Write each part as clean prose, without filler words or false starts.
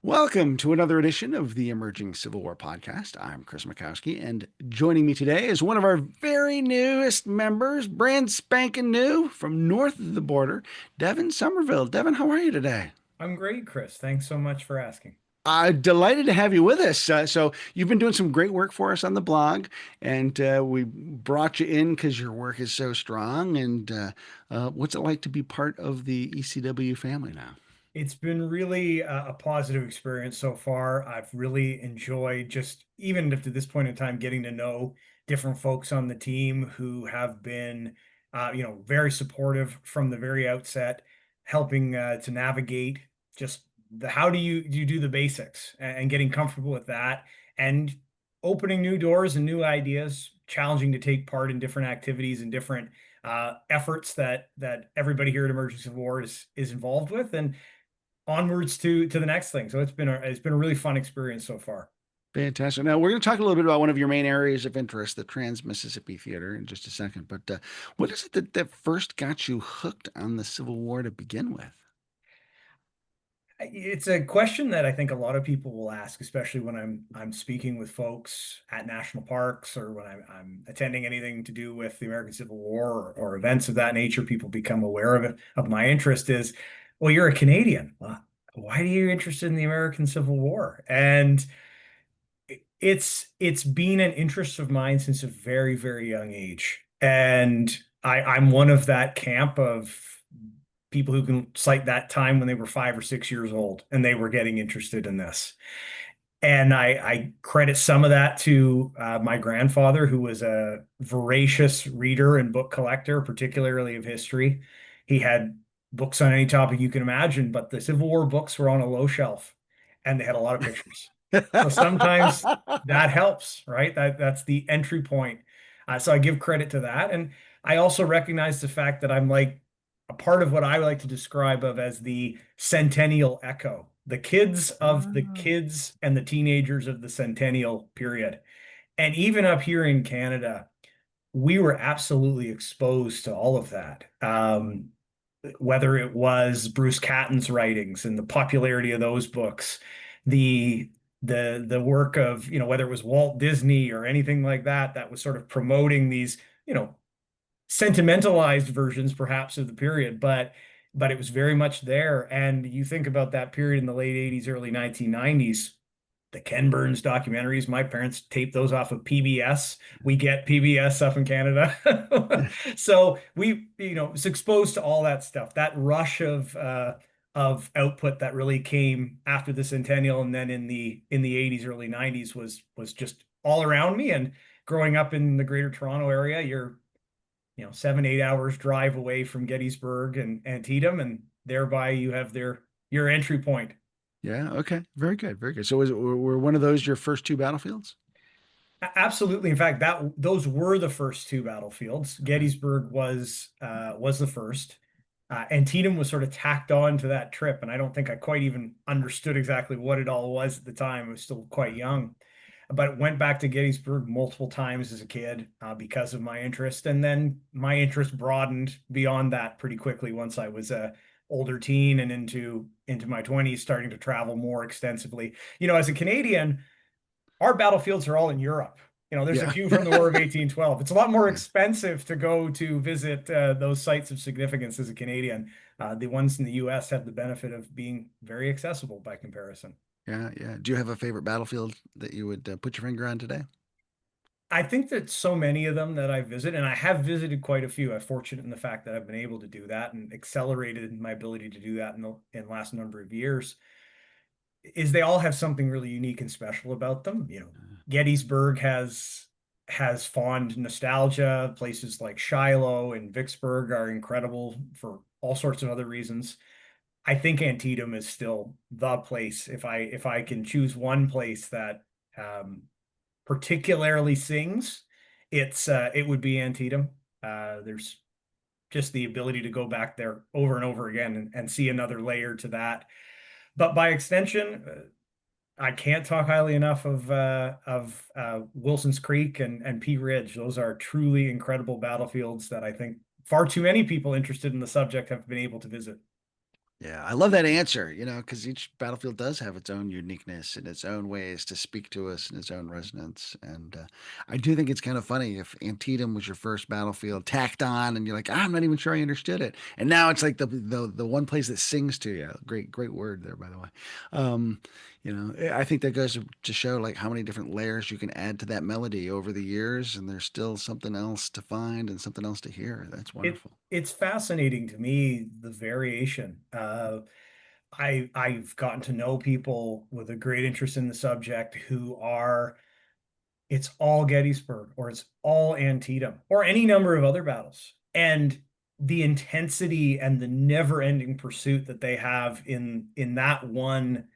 Welcome to another edition of the Emerging Civil War podcast. I'm Chris Makowski, and joining me today is one of our very newest members, brand spanking new from north of the border, Devon Sommerville. Devon, how are you today? I'm great, Chris. Thanks so much for asking. Delighted to have you with us. So you've been doing some great work for us on the blog, and we brought you in because your work is so strong. And what's it like to be part of the ECW family now? It's been really a positive experience so far. I've really enjoyed just even up to this point in time getting to know different folks on the team who have been, very supportive from the very outset, helping to navigate just the how do you do the basics and getting comfortable with that and opening new doors and new ideas, challenging to take part in different activities and different efforts that everybody here at Emergency War is involved with, and onwards to the next thing. So it's been a really fun experience so far. Fantastic. Now, we're going to talk a little bit about one of your main areas of interest, the Trans-Mississippi Theater, in just a second. But what is it that first got you hooked on the Civil War to begin with? It's a question that I think a lot of people will ask, especially when I'm speaking with folks at national parks or when I'm attending anything to do with the American Civil War or events of that nature. People become aware of it. Of my interest is, well, you're a Canadian. Why are you interested in the American Civil War? And it's been an interest of mine since a very, very young age. And I'm one of that camp of people who can cite that time when they were 5 or 6 years old and they were getting interested in this. And I credit some of that to my grandfather, who was a voracious reader and book collector, particularly of history. He had books on any topic you can imagine, but the Civil War books were on a low shelf and they had a lot of pictures. So sometimes that helps, right? That's the entry point. So I give credit to that. And I also recognize the fact that I'm like a part of what I like to describe of as the centennial echo, the kids of the Ah, kids and the teenagers of the centennial period. And even up here in Canada, we were absolutely exposed to all of that. Whether it was Bruce Catton's writings and the popularity of those books, the the work of, whether it was Walt Disney or anything like that, that was sort of promoting these, sentimentalized versions perhaps of the period, but it was very much there. And you think about that period in the late 80s, early 1990s, the Ken Burns documentaries. My parents taped those off of PBS. We get PBS up in Canada. So we, was exposed to all that stuff, that rush of output that really came after the centennial and then in the 80s, early 90s was just all around me. And growing up in the greater Toronto area, you're 7, 8 hours drive away from Gettysburg and Antietam, and thereby you have your entry point. yeah. Okay. Very good. Very good. So, were one of those your first two battlefields? Absolutely. In fact, that those were the first two battlefields. Okay. Gettysburg was the first. Antietam was sort of tacked on to that trip, and I don't think I quite even understood exactly what it all was at the time. I was still quite young, but went back to Gettysburg multiple times as a kid because of my interest, and then my interest broadened beyond that pretty quickly once I was a older teen and into my 20s, starting to travel more extensively. As a Canadian, our battlefields are all in Europe. There's a Yeah. few from the War of 1812. It's a lot more Yeah. expensive to go to visit those sites of significance as a Canadian. The ones in the US have the benefit of being very accessible by comparison. Yeah. Yeah. Do you have a favorite battlefield that you would put your finger on today? I think that so many of them that I visit, and I have visited quite a few. I'm fortunate in the fact that I've been able to do that and accelerated my ability to do that in the last number of years, is they all have something really unique and special about them. Gettysburg has fond nostalgia. Places like Shiloh and Vicksburg are incredible for all sorts of other reasons. I think Antietam is still the place. If I can choose one place that particularly sings, it would be Antietam. There's just the ability to go back there over and over again and see another layer to that. But by extension, I can't talk highly enough of Wilson's Creek and Pea Ridge. Those are truly incredible battlefields that I think far too many people interested in the subject have been able to visit. Yeah, I love that answer, because each battlefield does have its own uniqueness and its own ways to speak to us and its own resonance. And I do think it's kind of funny if Antietam was your first battlefield tacked on, and you're like, I'm not even sure I understood it. And now it's like the one place that sings to you. Great, great word there, by the way. Um, I think that goes to show like how many different layers you can add to that melody over the years, and there's still something else to find and something else to hear. That's It wonderful. it's fascinating to me, the variation. I've gotten to know people with a great interest in the subject who are it's all Gettysburg or it's all Antietam or any number of other battles. And the intensity and the never-ending pursuit that they have in that one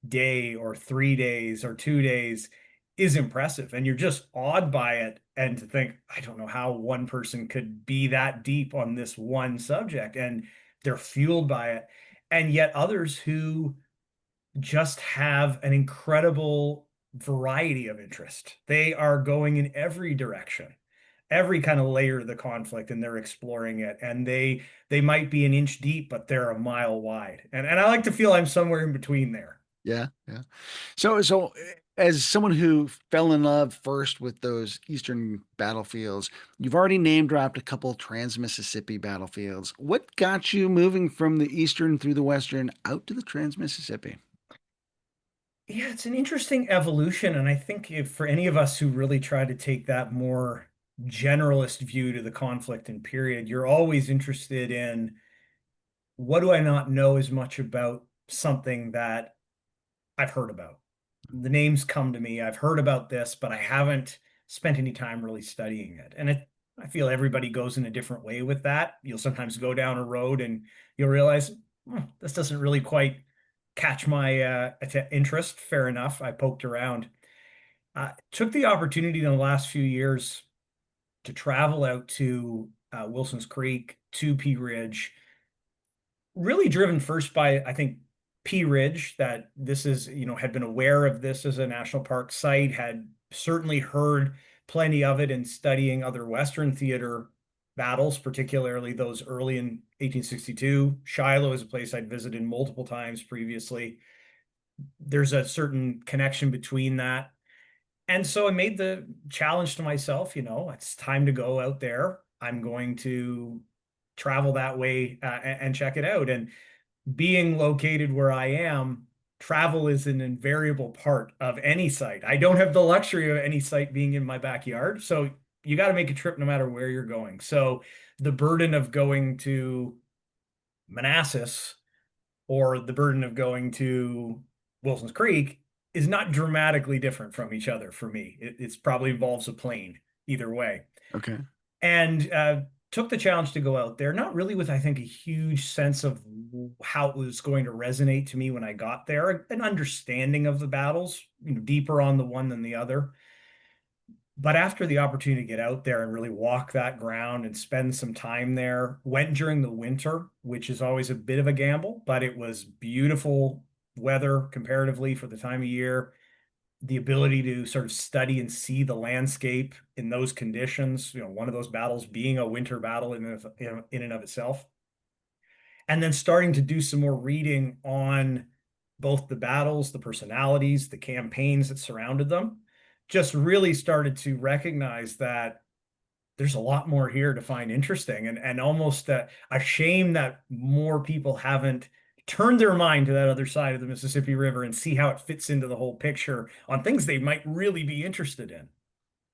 day or 3 days or 2 days is impressive. And you're just awed by it. And to think, I don't know how one person could be that deep on this one subject. And they're fueled by it. And yet others who just have an incredible variety of interest. They are going in every direction, every kind of layer of the conflict, and they're exploring it. And they might be an inch deep, but they're a mile wide. And I like to feel I'm somewhere in between there. Yeah, yeah. So as someone who fell in love first with those Eastern battlefields, you've already name dropped a couple Trans-Mississippi battlefields. What got you moving from the Eastern through the Western out to the Trans-Mississippi? Yeah, it's an interesting evolution. And I think if for any of us who really try to take that more generalist view to the conflict and period, you're always interested in what do I not know as much about something that I've heard about. The names come to me. I've heard about this, but I haven't spent any time really studying it. I feel everybody goes in a different way with that. You'll sometimes go down a road and you'll realize, this doesn't really quite catch my interest. Fair enough. I poked around. Took the opportunity in the last few years to travel out to Wilson's Creek, to Pea Ridge, really driven first by, I think, Pea Ridge, that this is, had been aware of this as a national park site, had certainly heard plenty of it in studying other Western theater battles, particularly those early in 1862. Shiloh is a place I'd visited multiple times previously. There's a certain connection between that. And so I made the challenge to myself, it's time to go out there. I'm going to travel that way and check it out. And being located where I am, travel is an invariable part of any site. I don't have the luxury of any site being in my backyard. So you got to make a trip no matter where you're going. So the burden of going to Manassas or the burden of going to Wilson's Creek is not dramatically different from each other for me. It's probably involves a plane either way. Okay. And took the challenge to go out there, not really with, I think, a huge sense of how it was going to resonate to me when I got there, an understanding of the battles, deeper on the one than the other. But after the opportunity to get out there and really walk that ground and spend some time there, went during the winter, which is always a bit of a gamble, but it was beautiful weather comparatively for the time of year. The ability to sort of study and see the landscape in those conditions, one of those battles being a winter battle in and of itself. And then starting to do some more reading on both the battles, the personalities, the campaigns that surrounded them, just really started to recognize that there's a lot more here to find interesting, and almost a shame that more people haven't turned their mind to that other side of the Mississippi River and see how it fits into the whole picture on things they might really be interested in.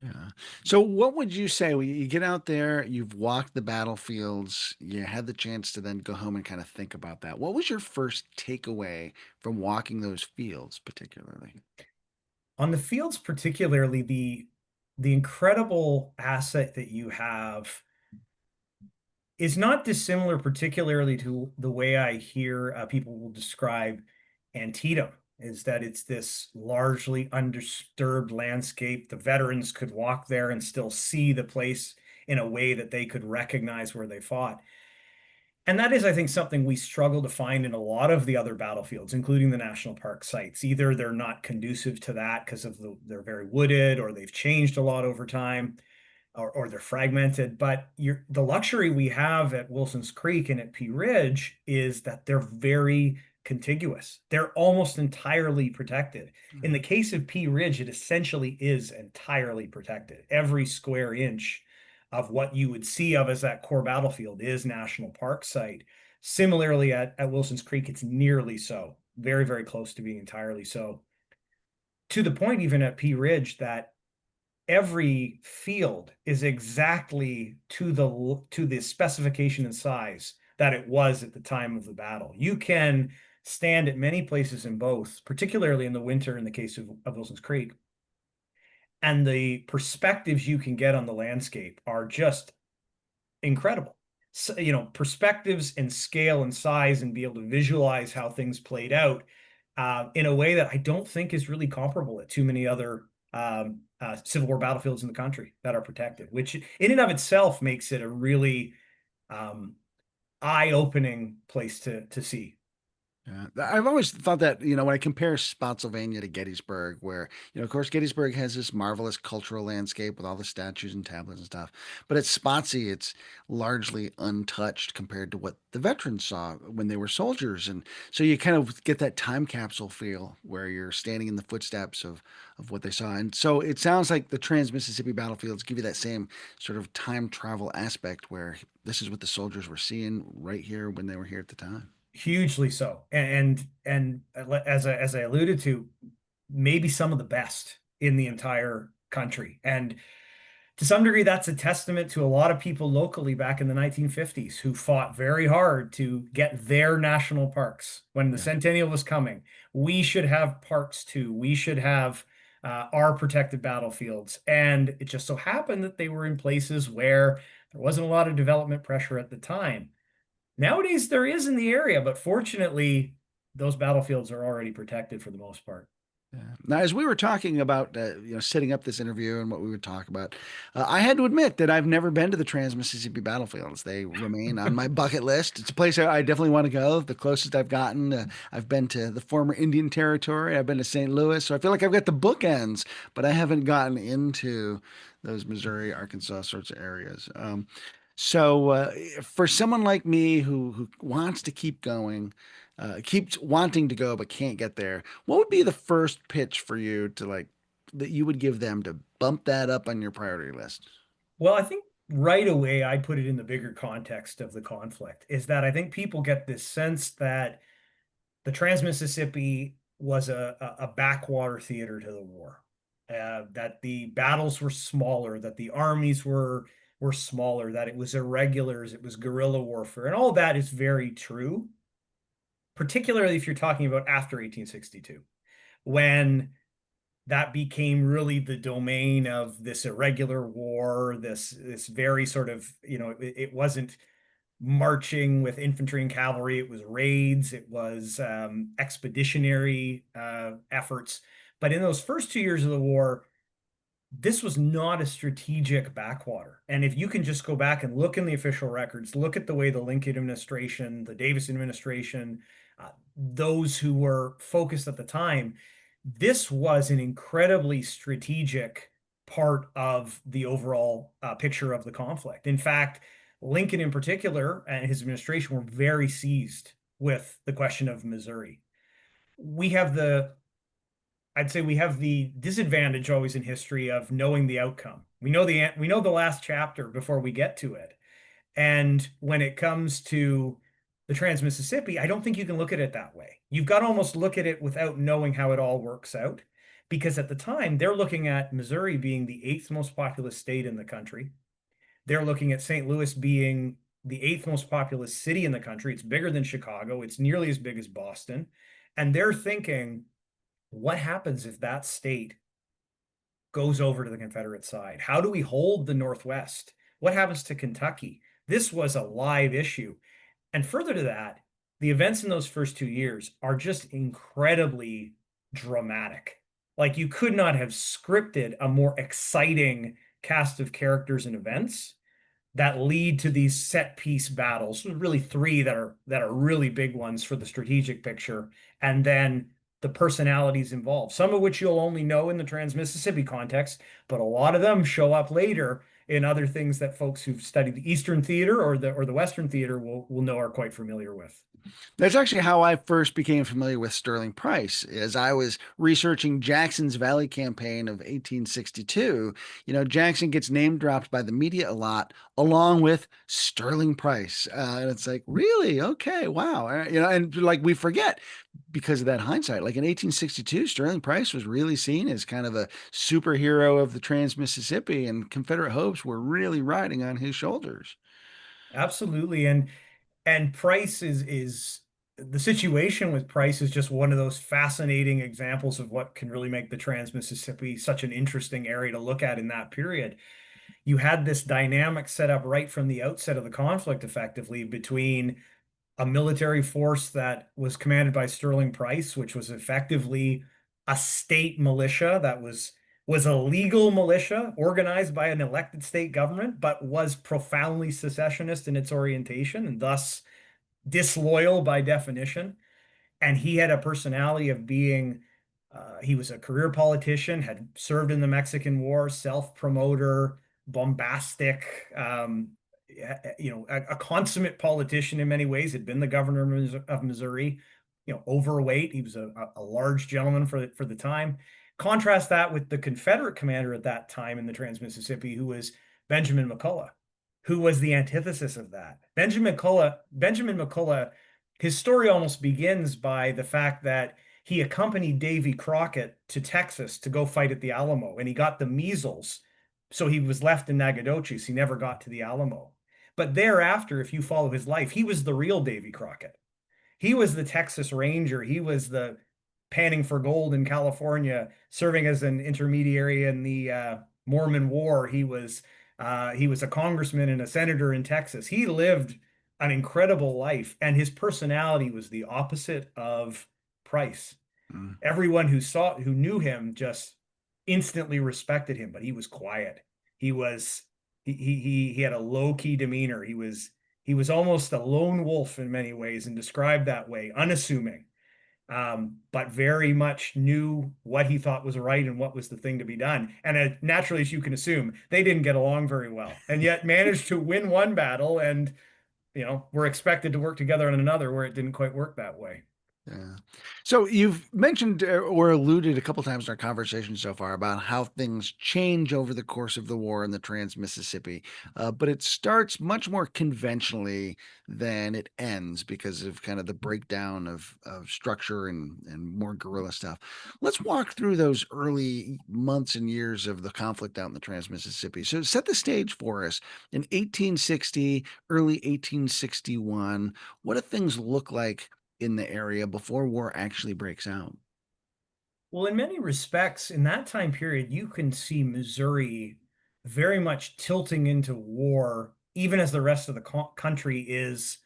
Yeah. So what would you say when you get out there, you've walked the battlefields, you had the chance to then go home and kind of think about that. What was your first takeaway from walking those fields, particularly? On the fields, particularly the incredible asset that you have is not dissimilar, particularly to the way I hear people will describe Antietam, is that it's this largely undisturbed landscape. The veterans could walk there and still see the place in a way that they could recognize where they fought. And that is, I think, something we struggle to find in a lot of the other battlefields, including the national park sites. Either they're not conducive to that because they're very wooded, or they've changed a lot over time. or they're fragmented. But the luxury we have at Wilson's Creek and at Pea Ridge is that they're very contiguous. They're almost entirely protected. In the case of Pea Ridge, it essentially is entirely protected. Every square inch of what you would see of as that core battlefield is national park site. Similarly, at Wilson's Creek, it's nearly so, very, very close to being entirely so. To the point, even at Pea Ridge, that every field is exactly to the specification and size that it was at the time of the battle. You can stand at many places in both, particularly in the winter in the case of Wilson's Creek, and the perspectives you can get on the landscape are just incredible. So, perspectives and scale and size, and be able to visualize how things played out in a way that I don't think is really comparable at too many other Civil War battlefields in the country that are protected, which in and of itself makes it a really um, eye-opening place to see. Yeah. I've always thought that, when I compare Spotsylvania to Gettysburg, where, of course, Gettysburg has this marvelous cultural landscape with all the statues and tablets and stuff. But at Spotsy, it's largely untouched compared to what the veterans saw when they were soldiers. And so you kind of get that time capsule feel where you're standing in the footsteps of what they saw. And so it sounds like the Trans-Mississippi battlefields give you that same sort of time travel aspect where this is what the soldiers were seeing right here when they were here at the time. Hugely so, and as I alluded to, maybe some of the best in the entire country. And to some degree, that's a testament to a lot of people locally back in the 1950s who fought very hard to get their national parks. When the Yeah. centennial was coming, we should have parks too. We should have our protected battlefields. And it just so happened that they were in places where there wasn't a lot of development pressure at the time. Nowadays, there is in the area, but fortunately, those battlefields are already protected for the most part. Yeah. Now, as we were talking about, setting up this interview and what we would talk about, I had to admit that I've never been to the Trans-Mississippi battlefields. They remain on my bucket list. It's a place I definitely want to go. The closest I've gotten, I've been to the former Indian Territory. I've been to St. Louis, so I feel like I've got the bookends, but I haven't gotten into those Missouri, Arkansas sorts of areas. So, for someone like me who wants to keep going, keeps wanting to go but can't get there, what would be the first pitch for you to like that you would give them to bump that up on your priority list? Well, I think right away I put it in the bigger context of the conflict is that I think people get this sense that the Trans-Mississippi was a backwater theater to the war, that the battles were smaller, that the armies were smaller, that it was irregulars, it was guerrilla warfare, and all that is very true, particularly if you're talking about after 1862, when that became really the domain of this irregular war, this very sort of, it wasn't marching with infantry and cavalry, it was raids, it was expeditionary efforts. But in those first 2 years of the war, this was not a strategic backwater. And if you can just go back and look in the official records, look at the way the Lincoln administration, the Davis administration, those who were focused at the time, this was an incredibly strategic part of the overall picture of the conflict. In fact, Lincoln in particular and his administration were very seized with the question of Missouri. We have the I'd say we have the disadvantage always in history of knowing the outcome. We know the last chapter before we get to it. And when it comes to the Trans-Mississippi, I don't think you can look at it that way. You've got to almost look at it without knowing how it all works out. Because at the time, they're looking at Missouri being the eighth most populous state in the country. They're looking at St. Louis being the eighth most populous city in the country. It's bigger than Chicago. It's nearly as big as Boston. And they're thinking, what happens if that state goes over to the Confederate side? How do we hold the Northwest? What happens to Kentucky? This was a live issue. And further to that, the events in those first 2 years are just incredibly dramatic. Like you could not have scripted a more exciting cast of characters and events that lead to these set piece battles. Really three that are really big ones for the strategic picture, and then the personalities involved, some of which you'll only know in the Trans-Mississippi context, but a lot of them show up later in other things that folks who've studied the Eastern theater or the Western theater will know are quite familiar with. That's actually how I first became familiar with Sterling Price. As I was researching Jackson's Valley campaign of 1862, Jackson gets name dropped by the media a lot, along with Sterling Price. And it's like, really? Okay, wow. And like we forget because of that hindsight. Like in 1862, Sterling Price was really seen as kind of a superhero of the Trans-Mississippi, and Confederate hopes were really riding on his shoulders. Absolutely. And Price is the situation with Price is just one of those fascinating examples of what can really make the Trans-Mississippi such an interesting area to look at in that period. You had this dynamic set up right from the outset of the conflict, effectively, between a military force that was commanded by Sterling Price, which was effectively a state militia that was a legal militia organized by an elected state government, but was profoundly secessionist in its orientation and thus disloyal by definition. And he had a personality of being, he was a career politician, had served in the Mexican War, self-promoter, bombastic, a consummate politician in many ways, had been the governor of Missouri, overweight. He was a large gentleman for the time. Contrast that with the Confederate commander at that time in the Trans-Mississippi, who was Benjamin McCulloch, who was the antithesis of that. Benjamin McCulloch, his story almost begins by the fact that he accompanied Davy Crockett to Texas to go fight at the Alamo, and he got the measles. So he was left in Nacogdoches. He never got to the Alamo. But thereafter, if you follow his life, he was the real Davy Crockett. He was the Texas Ranger. He was the panning for gold in California, serving as an intermediary in the Mormon War. He was a congressman and a senator in Texas. He lived an incredible life, and his personality was the opposite of Price. Mm. Everyone who knew him just instantly respected him, but he was quiet. He was he had a low-key demeanor. He was almost a lone wolf in many ways and described that way, unassuming, but very much knew what he thought was right and what was the thing to be done. And naturally, as you can assume, they didn't get along very well, and yet managed to win one battle and, were expected to work together on another where it didn't quite work that way. Yeah. So you've mentioned or alluded a couple times in our conversation so far about how things change over the course of the war in the Trans-Mississippi, but it starts much more conventionally than it ends because of kind of the breakdown of structure and more guerrilla stuff. Let's walk through those early months and years of the conflict out in the Trans-Mississippi. So set the stage for us in 1860, early 1861. What do things look like in the area before war actually breaks out? Well, in many respects, in that time period, you can see Missouri very much tilting into war, even as the rest of the country is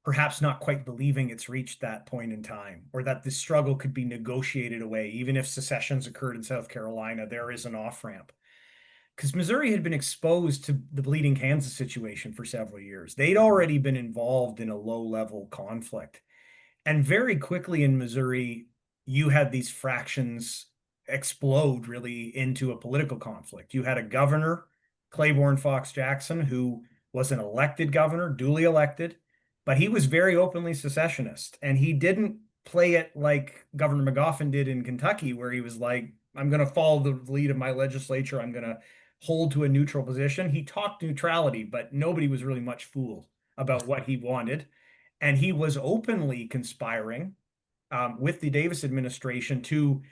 perhaps not quite believing it's reached that point in time, or that the struggle could be negotiated away. Even if secessions occurred in South Carolina, there is an off ramp. Because Missouri had been exposed to the Bleeding Kansas situation for several years. They'd already been involved in a low level conflict. And very quickly in Missouri, you had these fractions explode really into a political conflict. You had a governor, Claiborne Fox Jackson, who was an elected governor, duly elected, but he was very openly secessionist. And he didn't play it like Governor McGoffin did in Kentucky, where he was like, I'm going to follow the lead of my legislature. I'm going to hold to a neutral position. He talked neutrality, but nobody was really much fooled about what he wanted. And he was openly conspiring with the Davis administration to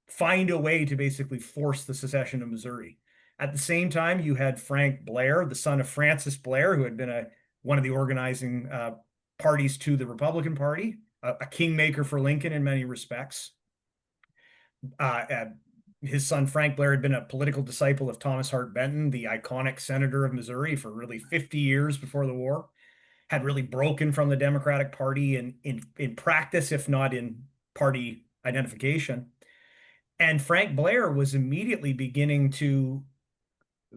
find a way to basically force the secession of Missouri. At the same time, you had Frank Blair, the son of Francis Blair, who had been one of the organizing parties to the Republican Party, a kingmaker for Lincoln in many respects. Uh, his son Frank Blair had been a political disciple of Thomas Hart Benton, the iconic senator of Missouri, for really 50 years before the war. Had really broken from the Democratic Party in practice, if not in party identification. And Frank Blair was immediately beginning to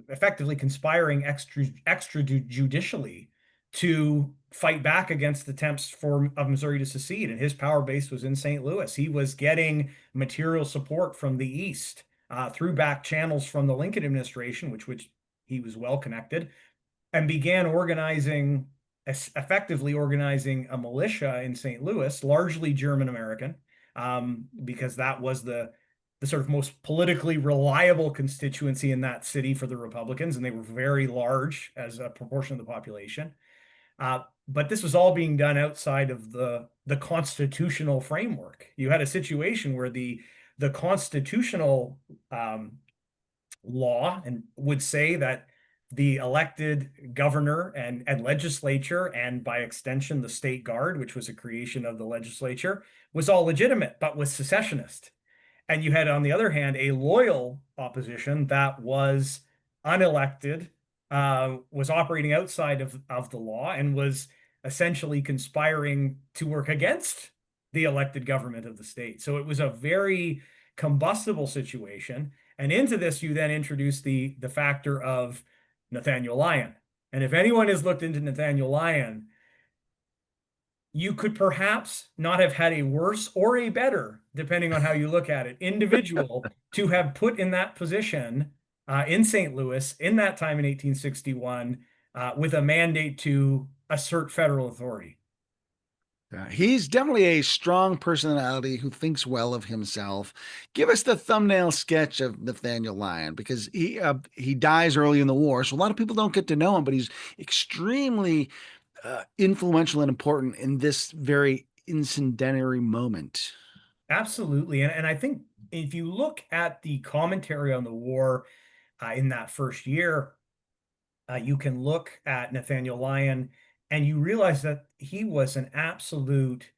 effectively conspiring extrajudicially to fight back against attempts of Missouri to secede. And his power base was in St. Louis. He was getting material support from the East through back channels from the Lincoln administration, which He was well connected and began organizing, effectively organizing a militia in St. Louis, largely German American, because that was the sort of most politically reliable constituency in that city for the Republicans, and they were very large as a proportion of the population. But this was all being done outside of the constitutional framework. You had a situation where the constitutional law and would say that the elected governor and legislature, and by extension, the state guard, which was a creation of the legislature, was all legitimate, but was secessionist. And you had, on the other hand, a loyal opposition that was unelected, was operating outside of the law, and was essentially conspiring to work against the elected government of the state. So it was a very combustible situation. And into this, you then introduce the factor of Nathaniel Lyon. And if anyone has looked into Nathaniel Lyon, you could perhaps not have had a worse or a better, depending on how you look at it, individual to have put in that position in St. Louis in that time in 1861 with a mandate to assert federal authority. He's definitely a strong personality who thinks well of himself. Give us the thumbnail sketch of Nathaniel Lyon because he dies early in the war, so a lot of people don't get to know him, but he's extremely influential and important in this very incendiary moment. Absolutely. And I think if you look at the commentary on the war in that first year, you can look at Nathaniel Lyon and you realize that he was an absolute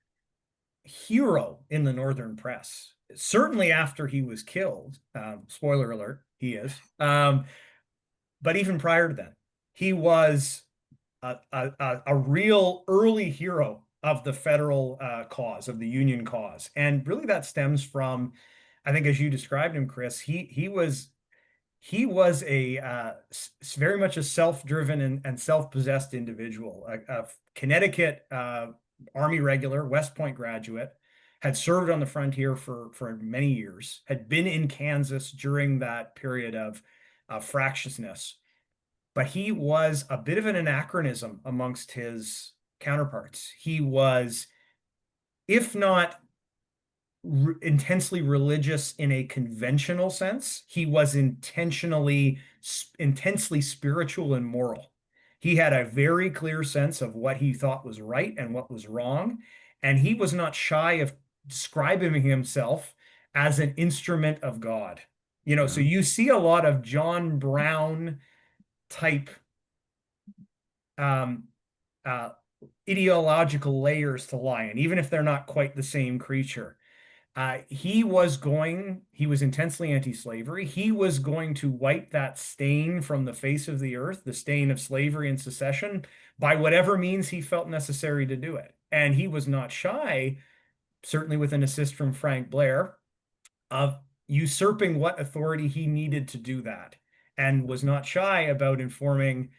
hero in the Northern press. Certainly after he was killed, spoiler alert, he is. But even prior to that, he was a real early hero of the federal cause, of the Union cause. And really that stems from, I think, as you described him, Chris, he was a very much a self-driven and self-possessed individual, a Connecticut Army regular, West Point graduate, had served on the frontier for many years, had been in Kansas during that period of fractiousness, but he was a bit of an anachronism amongst his counterparts. He was, if not intensely religious in a conventional sense, he was intensely spiritual and moral. He had a very clear sense of what he thought was right and what was wrong, and he was not shy of describing himself as an instrument of God. So Yeah. you see a lot of John Brown type um, uh, ideological layers to Lyon, even if they're not quite the same creature. He was intensely anti-slavery. He was going to wipe that stain from the face of the earth, the stain of slavery and secession, by whatever means he felt necessary to do it. And he was not shy, certainly with an assist from Frank Blair, of usurping what authority he needed to do that, and was not shy about informing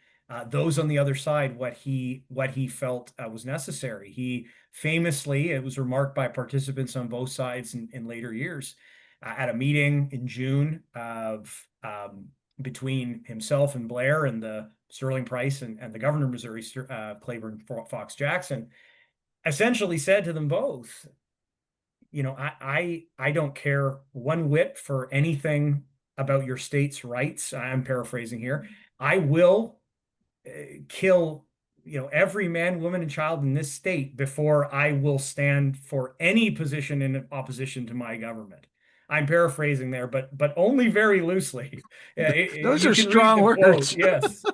those on the other side what he felt was necessary. He famously, it was remarked by participants on both sides in later years, at a meeting in June of between himself and Blair and the Sterling Price and the governor of Missouri, Claiborne Fox Jackson, essentially said to them both, I don't care one whit for anything about your state's rights. I'm paraphrasing here. I will kill, every man, woman, and child in this state before I will stand for any position in opposition to my government. I'm paraphrasing there, but only very loosely. Those You are can read strong the quote. words. Yes.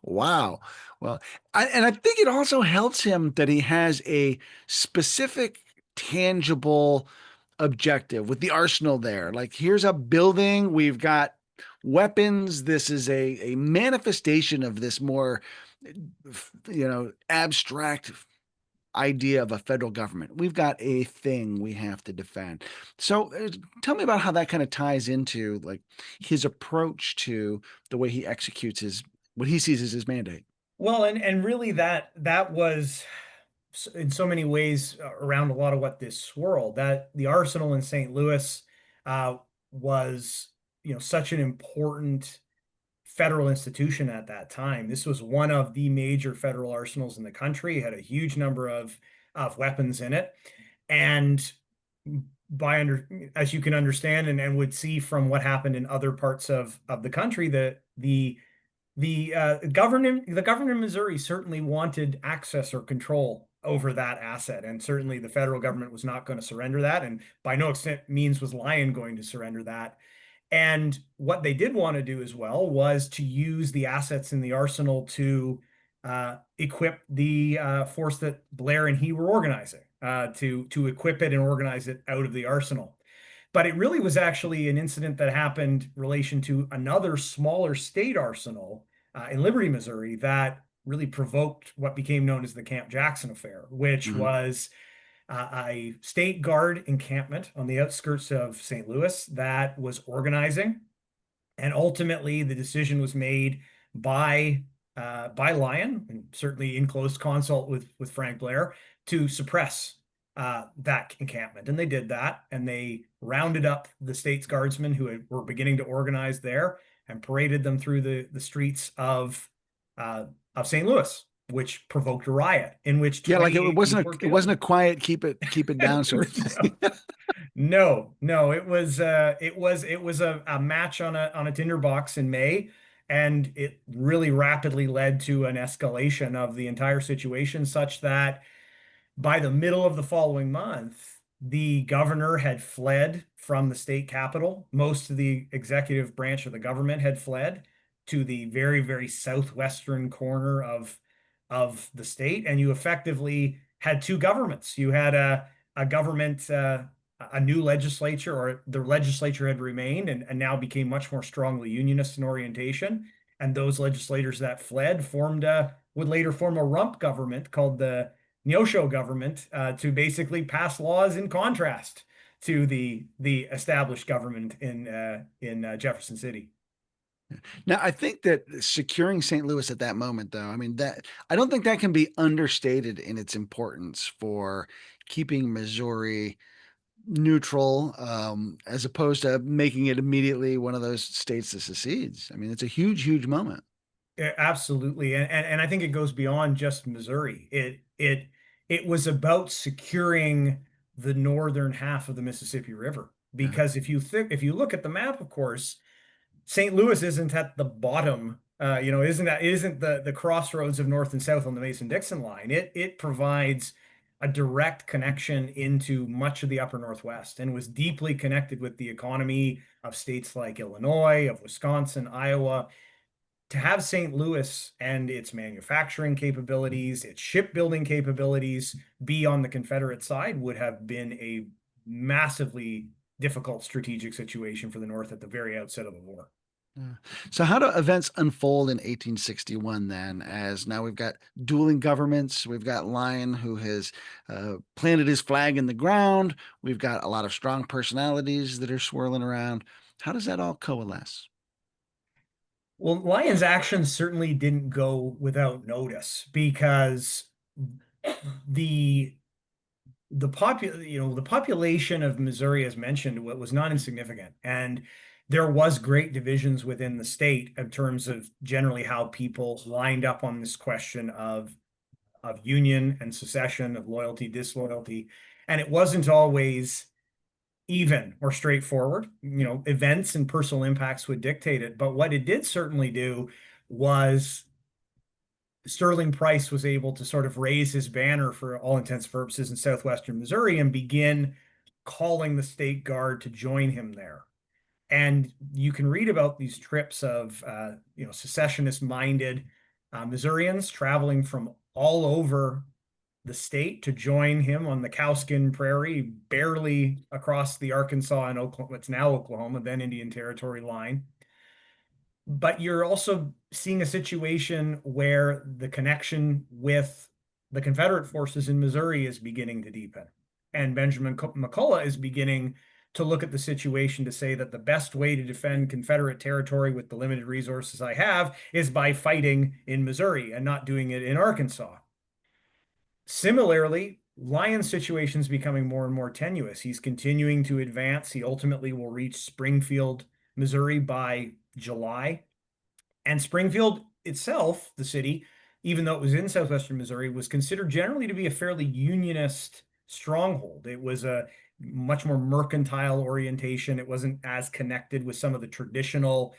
Wow. Well, and I think it also helps him that he has a specific, tangible objective with the arsenal there. Like, here's a building, we've got weapons. This is a manifestation of this more, abstract idea of a federal government. We've got a thing we have to defend. So tell me about how that kind of ties into like his approach to the way he executes his what he sees as his mandate. Well, and really that was in so many ways around a lot of what this swirled, that the arsenal in St. Louis was such an important federal institution at that time. This was one of the major federal arsenals in the country. It had a huge number of weapons in it. And as you can understand and would see from what happened in other parts of the country, the governor in Missouri certainly wanted access or control over that asset, and certainly the federal government was not going to surrender that, and by no extent means was Lyon going to surrender that. And what they did want to do as well was to use the assets in the arsenal to equip the force that Blair and he were organizing, to equip it and organize it out of the arsenal. But it really was actually an incident that happened in relation to another smaller state arsenal in Liberty, Missouri, that really provoked what became known as the Camp Jackson affair, which Mhm. was a state guard encampment on the outskirts of St. Louis that was organizing. And ultimately, the decision was made by Lyon, and certainly in close consult with Frank Blair, to suppress that encampment. And they did that, and they rounded up the state's guardsmen were beginning to organize there and paraded them through the streets of St. Louis, which provoked a riot in which Yeah, like it 28 wasn't people were a it wasn't a killed. quiet keep it down sort of thing. No, no, it was a match on a Tinderbox in May, and it really rapidly led to an escalation of the entire situation, such that by the middle of the following month, the governor had fled from the state capital. Most of the executive branch of the government had fled to the very, very southwestern corner of the state, and you effectively had two governments. You had a government, a new legislature, or the legislature had remained and now became much more strongly unionist in orientation. And those legislators that fled would later form a rump government called the Neosho government, to basically pass laws in contrast to the established government in Jefferson City. Now, I think that securing St. Louis at that moment, though, I mean, that I don't think that can be understated in its importance for keeping Missouri neutral, as opposed to making it immediately one of those states that secedes. I mean, it's a huge, huge moment. Yeah, absolutely, and I think it goes beyond just Missouri. It was about securing the northern half of the Mississippi River, Yeah. because if you look at the map, of course, St. Louis isn't at the bottom, isn't the crossroads of north and south on the Mason-Dixon line. It provides a direct connection into much of the upper Northwest, and was deeply connected with the economy of states like Illinois, of Wisconsin, Iowa. To have St. Louis and its manufacturing capabilities, its shipbuilding capabilities be on the Confederate side would have been a massively difficult strategic situation for the North at the very outset of the war. Yeah. So, how do events unfold in 1861 then? As now we've got dueling governments, we've got Lyon who has planted his flag in the ground, we've got a lot of strong personalities that are swirling around. How does that all coalesce? Well, Lyon's actions certainly didn't go without notice, because the the population of Missouri, as mentioned, was not insignificant, and there was great divisions within the state in terms of generally how people lined up on this question of union and secession, of loyalty, disloyalty, and it wasn't always even or straightforward. Events and personal impacts would dictate it, but what it did certainly do was Sterling Price was able to sort of raise his banner for all intents and purposes in southwestern Missouri and begin calling the state guard to join him there. And you can read about these trips of secessionist-minded Missourians traveling from all over the state to join him on the Cowskin Prairie, barely across the Arkansas and Oklahoma, what's now Oklahoma, then Indian Territory line. But you're also seeing a situation where the connection with the Confederate forces in Missouri is beginning to deepen. And Benjamin McCulloch is beginning to look at the situation to say that the best way to defend Confederate territory with the limited resources I have is by fighting in Missouri and not doing it in Arkansas. Similarly, Lyon's situation is becoming more and more tenuous. He's continuing to advance. He ultimately will reach Springfield, Missouri by July. And Springfield itself, the city, even though it was in southwestern Missouri, was considered generally to be a fairly unionist stronghold. It was a much more mercantile orientation. It wasn't as connected with some of the traditional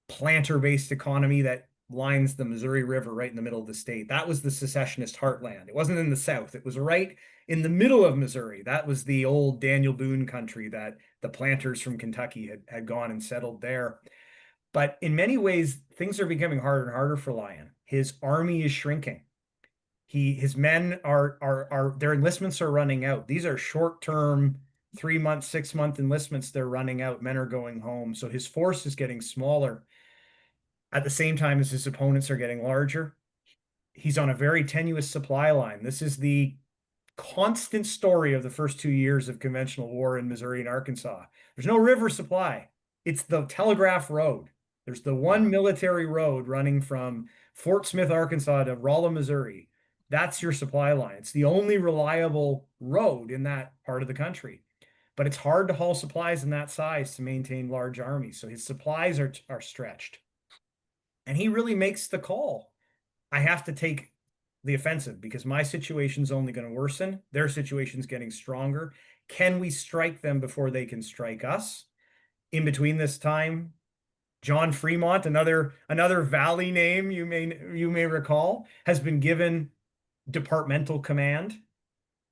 planter-based economy that lines the Missouri River right in the middle of the state. That was the secessionist heartland. It wasn't in the South. It was right in the middle of Missouri. That was the old Daniel Boone country that the planters from Kentucky had gone and settled there. But in many ways, things are becoming harder and harder for Lyon. His army is shrinking. His men are their enlistments are running out. These are short-term, 3 month, 6 month enlistments. They're running out. Men are going home. So his force is getting smaller at the same time as his opponents are getting larger. He's on a very tenuous supply line. This is the constant story of the first 2 years of conventional war in Missouri and Arkansas. There's no river supply. It's the Telegraph Road. There's the one Wow. military road running from Fort Smith, Arkansas to Rolla, Missouri. That's your supply line. It's the only reliable road in that part of the country. But it's hard to haul supplies in that size to maintain large armies. So his supplies are stretched. And he really makes the call. I have to take the offensive because my situation's only going to worsen. Their situation's getting stronger. Can we strike them before they can strike us? In between this time, John Fremont, another valley name you may recall, has been given departmental command,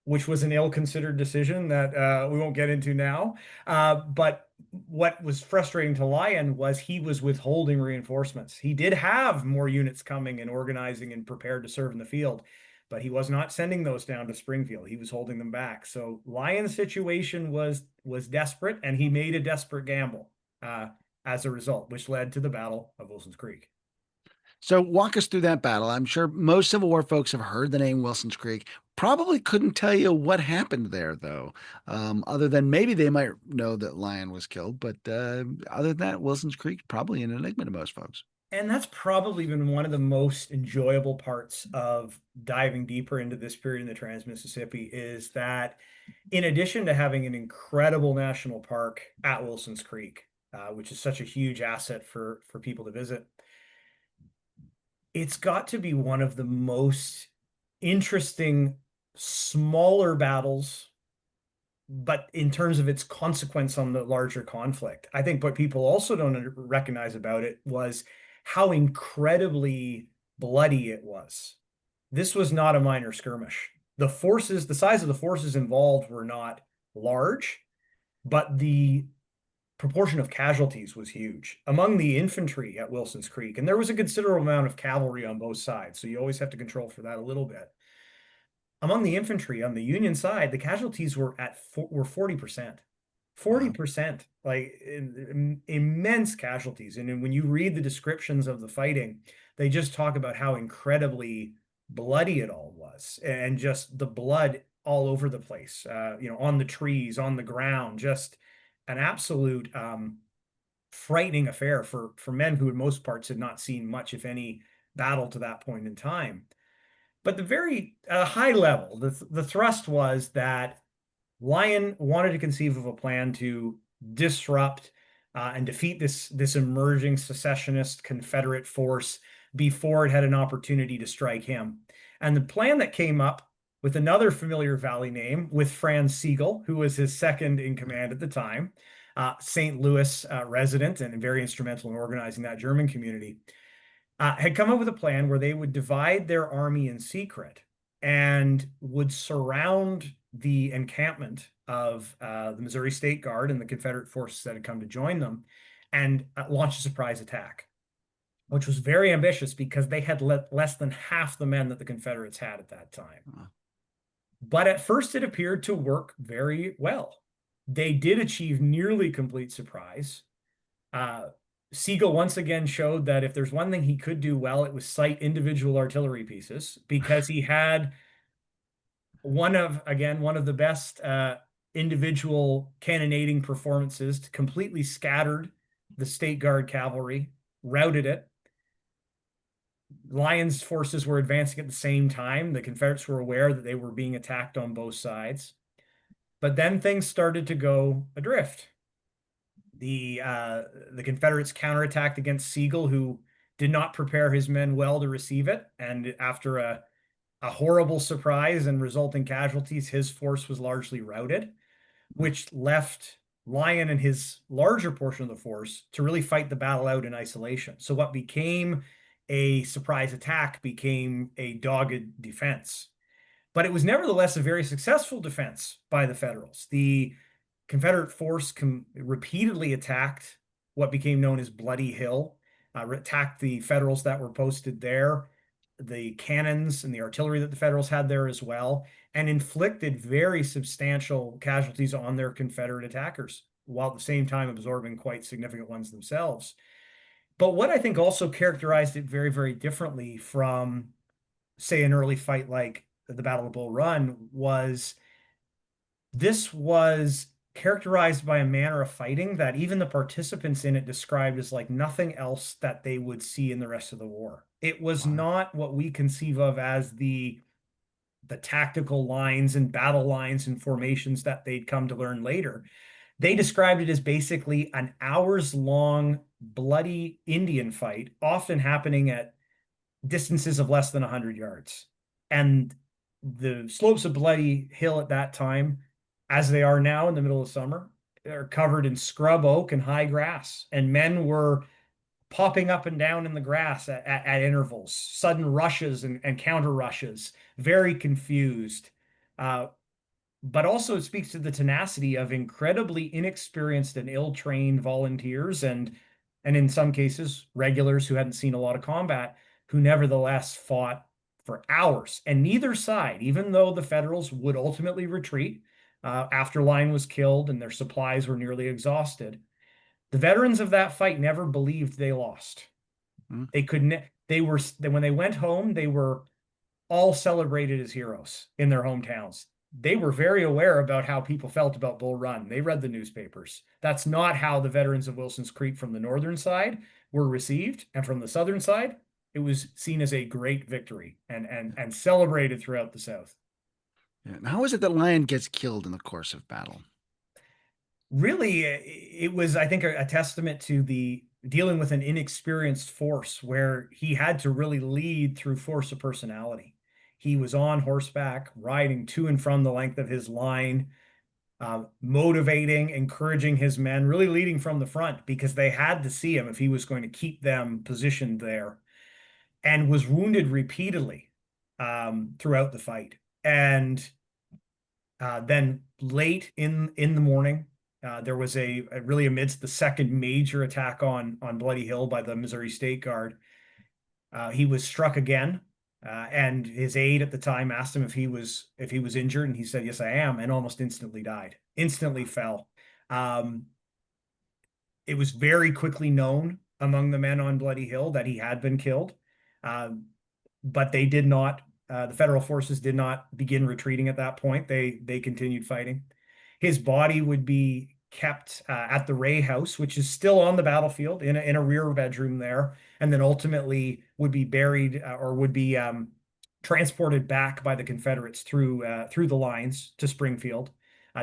which was an ill-considered decision that we won't get into now. But what was frustrating to Lyon was he was withholding reinforcements. He did have more units coming and organizing and prepared to serve in the field, but he was not sending those down to Springfield. He was holding them back. So Lyon's situation was desperate, and he made a desperate gamble as a result, which led to the Battle of Wilson's Creek. So walk us through that battle. I'm sure most Civil War folks have heard the name Wilson's Creek. Probably couldn't tell you what happened there, though, other than maybe they might know that Lyon was killed. But other than that, Wilson's Creek probably an enigma to most folks. And that's probably been one of the most enjoyable parts of diving deeper into this period in the Trans-Mississippi is that in addition to having an incredible national park at Wilson's Creek, which is such a huge asset for people to visit, it's got to be one of the most interesting smaller battles, but in terms of its consequence on the larger conflict. I think what people also don't recognize about it was how incredibly bloody it was. This was not a minor skirmish. The size of the forces involved were not large, but the proportion of casualties was huge among the infantry at Wilson's Creek. And there was a considerable amount of cavalry on both sides. So you always have to control for that a little bit. Among the infantry on the Union side, the casualties were 40%. Wow. 40%, like immense casualties. And when you read the descriptions of the fighting, they just talk about how incredibly bloody it all was and just the blood all over the place, on the trees, on the ground, just an absolute frightening affair for men who in most parts had not seen much, if any, battle to that point in time. But the very high level, the thrust was that Lyon wanted to conceive of a plan to disrupt and defeat this emerging secessionist Confederate force before it had an opportunity to strike him. And the plan that came up with another familiar Valley name, with Franz Sigel, who was his second in command at the time, St. Louis resident and very instrumental in organizing that German community, had come up with a plan where they would divide their army in secret and would surround the encampment of the Missouri State Guard and the Confederate forces that had come to join them and launch a surprise attack, which was very ambitious because they had less than half the men that the Confederates had at that time. But at first, it appeared to work very well. They did achieve nearly complete surprise. Sigel once again showed that if there's one thing he could do well, it was sight individual artillery pieces because he had one of the best individual cannonading performances, completely scattered the State Guard cavalry, routed it. Lyon's forces were advancing at the same time. The Confederates were aware that they were being attacked on both sides. But then things started to go adrift. The Confederates counterattacked against Sigel, who did not prepare his men well to receive it. And after a horrible surprise and resulting casualties, his force was largely routed, which left Lyon and his larger portion of the force to really fight the battle out in isolation. So what became a surprise attack became a dogged defense. But it was nevertheless a very successful defense by the Federals. The Confederate force repeatedly attacked what became known as Bloody Hill, attacked the Federals that were posted there, the cannons and the artillery that the Federals had there as well, and inflicted very substantial casualties on their Confederate attackers, while at the same time absorbing quite significant ones themselves. But what I think also characterized it very, very differently from, say, an early fight like the Battle of Bull Run was this was characterized by a manner of fighting that even the participants in it described as like nothing else that they would see in the rest of the war. It was Wow. not what we conceive of as the tactical lines and battle lines and formations that they'd come to learn later. They described it as basically an hours long bloody Indian fight, often happening at distances of less than 100 yards. And the slopes of Bloody Hill at that time, as they are now in the middle of summer, are covered in scrub oak and high grass. And men were popping up and down in the grass at intervals, sudden rushes and counter rushes, very confused. Uh, but also it speaks to the tenacity of incredibly inexperienced and ill-trained volunteers and in some cases regulars who hadn't seen a lot of combat, who nevertheless fought for hours. And neither side, even though the Federals would ultimately retreat after Lyon was killed and their supplies were nearly exhausted, the veterans of that fight never believed they lost. Mm. They could ne they were when they went home, they were all celebrated as heroes in their hometowns. They were very aware about how people felt about Bull Run. They read the newspapers. That's not how the veterans of Wilson's Creek from the northern side were received. And from the southern side, it was seen as a great victory and celebrated throughout the South. Yeah. And how is it that Lyon gets killed in the course of battle? Really, it was, I think, a testament to the dealing with an inexperienced force where he had to really lead through force of personality. He was on horseback, riding to and from the length of his line, motivating, encouraging his men, really leading from the front because they had to see him if he was going to keep them positioned there, and was wounded repeatedly throughout the fight. And then late in the morning, there was a really amidst the second major attack on Bloody Hill by the Missouri State Guard. He was struck again, and his aide at the time asked him if he was injured, and he said, "Yes, I am," and almost instantly died. Instantly fell. Um, it was very quickly known among the men on Bloody Hill that he had been killed, um, but they did not. The federal forces did not begin retreating at that point. They continued fighting. His body would be kept at the Ray House, which is still on the battlefield in a rear bedroom there, and then ultimately would be buried or would be transported back by the Confederates through the lines to Springfield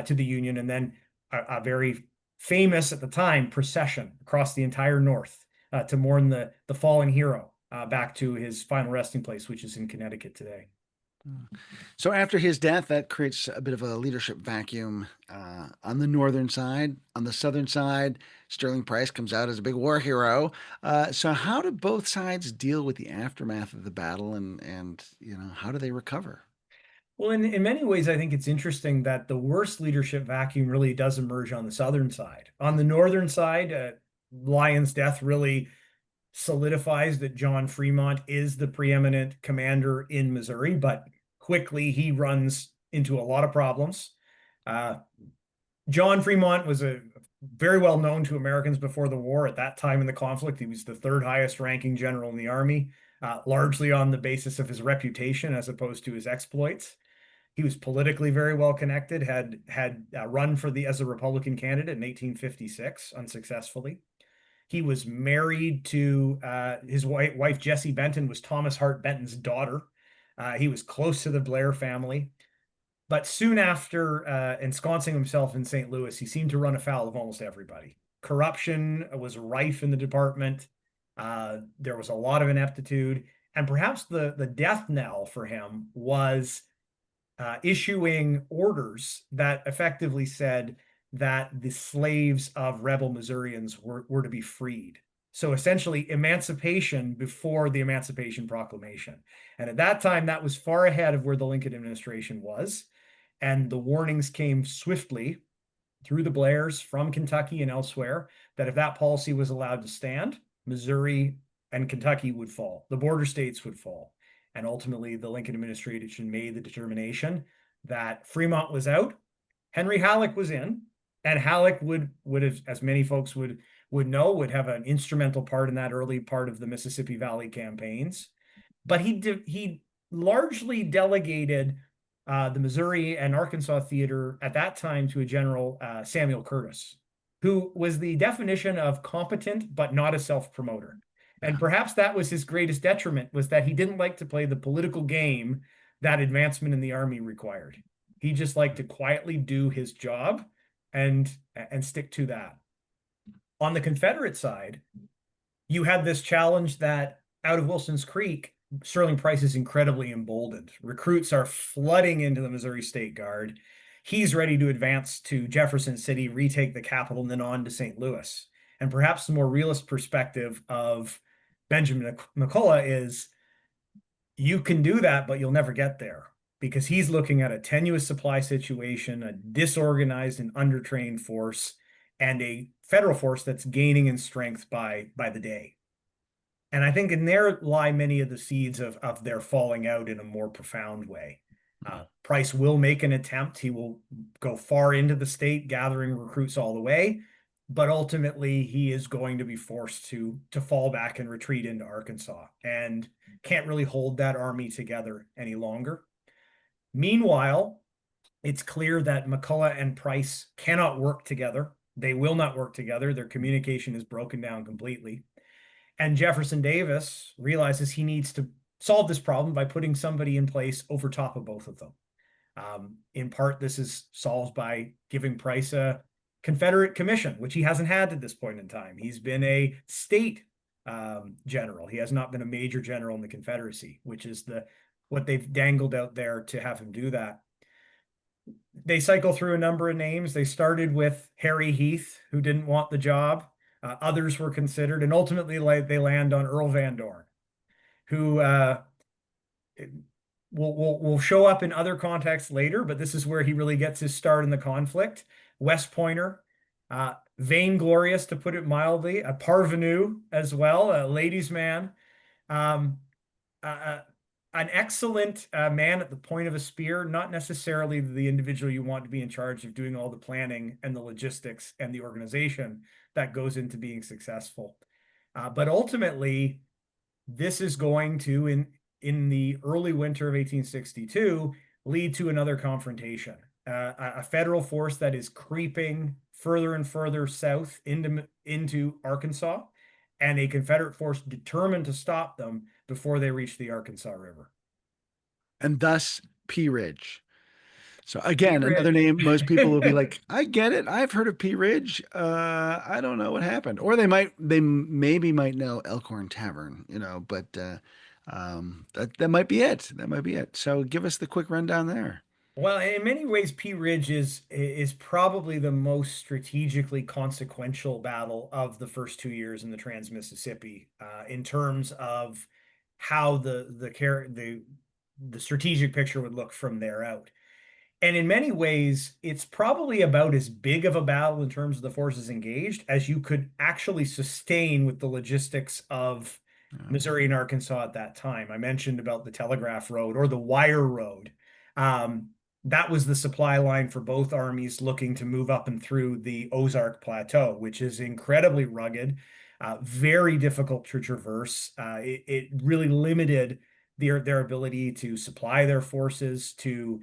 to the Union, and then a very famous at the time procession across the entire North to mourn the fallen hero back to his final resting place, which is in Connecticut today. So after his death, that creates a bit of a leadership vacuum on the northern side. On the southern side, Sterling Price comes out as a big war hero. So how do both sides deal with the aftermath of the battle, and how do they recover? Well, in many ways, I think it's interesting that the worst leadership vacuum really does emerge on the southern side. On the northern side, Lyon's death really solidifies that John Fremont is the preeminent commander in Missouri, but quickly he runs into a lot of problems. Uh, John Fremont was a very well known to Americans before the war. At that time in the conflict, he was the third highest ranking general in the Army, largely on the basis of his reputation as opposed to his exploits. He was politically very well connected, had run for the as a Republican candidate in 1856 unsuccessfully. He was married to his wife Jessie Benton was Thomas Hart Benton's daughter. He was close to the Blair family, but soon after ensconcing himself in St. Louis, he seemed to run afoul of almost everybody. Corruption was rife in the department. There was a lot of ineptitude, and perhaps the death knell for him was issuing orders that effectively said that the slaves of rebel Missourians were to be freed. So essentially, emancipation before the Emancipation Proclamation. And at that time, that was far ahead of where the Lincoln administration was. And the warnings came swiftly through the Blairs from Kentucky and elsewhere that if that policy was allowed to stand, Missouri and Kentucky would fall. The border states would fall. And ultimately, the Lincoln administration made the determination that Fremont was out, Henry Halleck was in, and Halleck would have, as many folks would know, would have an instrumental part in that early part of the Mississippi Valley campaigns. But he largely delegated the Missouri and Arkansas theater at that time to a general, Samuel Curtis, who was the definition of competent but not a self-promoter. And Yeah. perhaps that was his greatest detriment, was that he didn't like to play the political game that advancement in the army required. He just liked to quietly do his job and stick to that. On the Confederate side, you had this challenge that out of Wilson's Creek, Sterling Price is incredibly emboldened. Recruits are flooding into the Missouri State Guard. He's ready to advance to Jefferson City, retake the capital, and then on to St. Louis. And perhaps the more realist perspective of Benjamin McCulloch is you can do that, but you'll never get there because he's looking at a tenuous supply situation, a disorganized and undertrained force, and a federal force that's gaining in strength by the day. And I think in there lie many of the seeds of their falling out in a more profound way. Price will make an attempt. He will go far into the state, gathering recruits all the way. But ultimately, he is going to be forced to fall back and retreat into Arkansas and can't really hold that army together any longer. Meanwhile, it's clear that McCulloch and Price cannot work together. They will not work together. Their communication is broken down completely. And Jefferson Davis realizes he needs to solve this problem by putting somebody in place over top of both of them. In part, this is solved by giving Price a Confederate commission, which he hasn't had at this point in time. He's been a state general. He has not been a major general in the Confederacy, which is what they've dangled out there to have him do that. They cycle through a number of names. They started with Harry Heath, who didn't want the job. Others were considered, and ultimately they land on Earl Van Dorn, who will show up in other contexts later, but this is where he really gets his start in the conflict. West Pointer, vainglorious to put it mildly, a parvenu as well, a ladies' man, an excellent man at the point of a spear, not necessarily the individual you want to be in charge of doing all the planning and the logistics and the organization that goes into being successful. But ultimately, this is going to, in the early winter of 1862, lead to another confrontation. A federal force that is creeping further and further south into Arkansas, and a Confederate force determined to stop them before they reach the Arkansas River. And thus Pea Ridge. So Pea again, another Ridge. name most people will be like, I get it. I've heard of Pea Ridge. I don't know what happened. Or they maybe might know Elkhorn Tavern, but that might be it. That might be it. So give us the quick rundown there. Well, in many ways, Pea Ridge is probably the most strategically consequential battle of the first 2 years in the Trans-Mississippi, in terms of how the strategic picture would look from there out. And in many ways, it's probably about as big of a battle in terms of the forces engaged as you could actually sustain with the logistics of Missouri and Arkansas at that time. I mentioned about the Telegraph Road or the Wire Road. That was the supply line for both armies looking to move up and through the Ozark Plateau, which is incredibly rugged, very difficult to traverse. It really limited their ability to supply their forces, to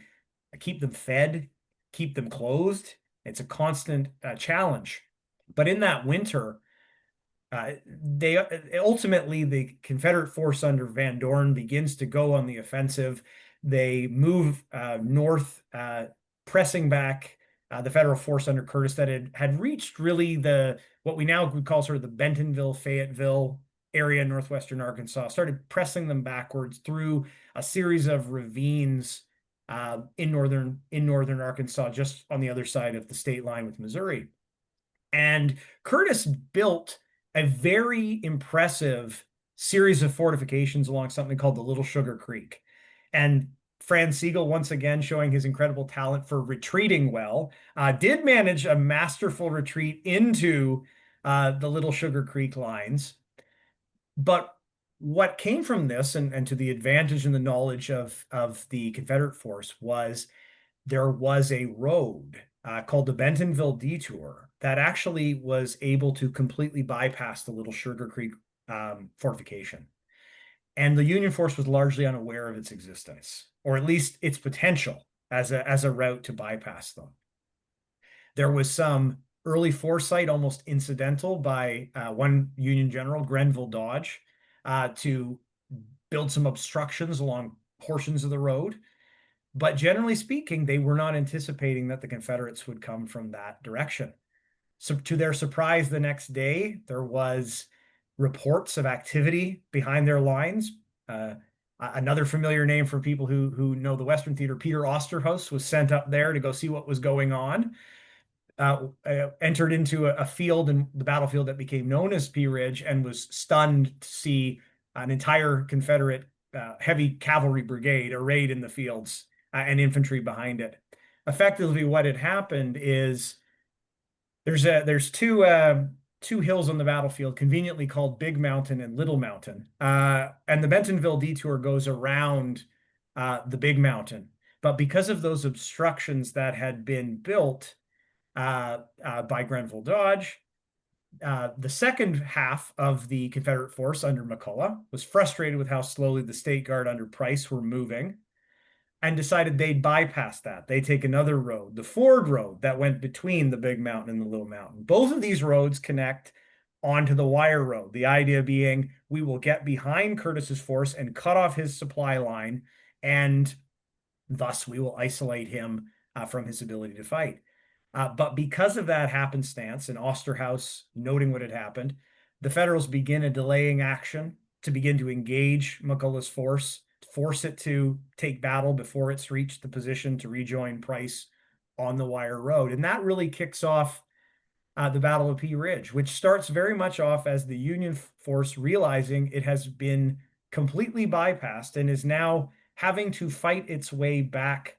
keep them fed, keep them clothed. It's a constant challenge. But in that winter, they ultimately the Confederate force under Van Dorn begins to go on the offensive. They move north, pressing back the federal force under Curtis that had reached really the what we now would call sort of the Bentonville, Fayetteville area in northwestern Arkansas, started pressing them backwards through a series of ravines in northern Arkansas, just on the other side of the state line with Missouri. And Curtis built a very impressive series of fortifications along something called the Little Sugar Creek. And Franz Siegel, once again showing his incredible talent for retreating well, did manage a masterful retreat into the Little Sugar Creek lines. But what came from this, and to the advantage and the knowledge of the Confederate force, was there was a road called the Bentonville Detour that actually was able to completely bypass the Little Sugar Creek fortification. And the Union force was largely unaware of its existence, or at least its potential as a route to bypass them. There was some early foresight, almost incidental, by one Union general, Grenville Dodge, to build some obstructions along portions of the road. But generally speaking, they were not anticipating that the Confederates would come from that direction. So to their surprise, the next day, there was reports of activity behind their lines. Another familiar name for people who know the Western Theater, Peter Osterhaus, was sent up there to go see what was going on. Entered into a field in the battlefield that became known as Pea Ridge, and was stunned to see an entire Confederate heavy cavalry brigade arrayed in the fields and infantry behind it. Effectively, what had happened is there's two hills on the battlefield, conveniently called Big Mountain and Little Mountain, and the Bentonville Detour goes around the Big Mountain. But because of those obstructions that had been built by Grenville Dodge, the second half of the Confederate force under McCulloch was frustrated with how slowly the State Guard under Price were moving, and decided they'd bypass that. They take another road, the Ford Road, that went between the Big Mountain and the Little Mountain. Both of these roads connect onto the Wire Road. The idea being we will get behind Curtis's force and cut off his supply line, and thus we will isolate him from his ability to fight. But because of that happenstance and Osterhaus noting what had happened, the Federals begin a delaying action to begin to engage McCulloch's force, force it to take battle before it's reached the position to rejoin Price on the Wire Road. And that really kicks off the Battle of Pea Ridge, which starts very much off as the Union force realizing it has been completely bypassed and is now having to fight its way back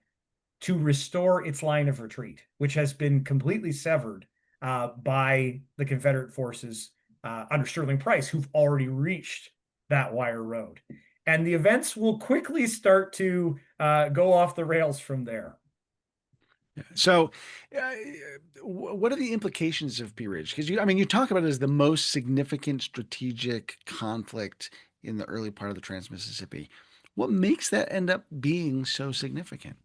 to restore its line of retreat, which has been completely severed by the Confederate forces under Sterling Price, who've already reached that Wire Road. And the events will quickly start to go off the rails from there. So, uh, what are the implications of Pea Ridge? Because you talk about it as the most significant strategic conflict in the early part of the Trans-Mississippi. What makes that end up being so significant?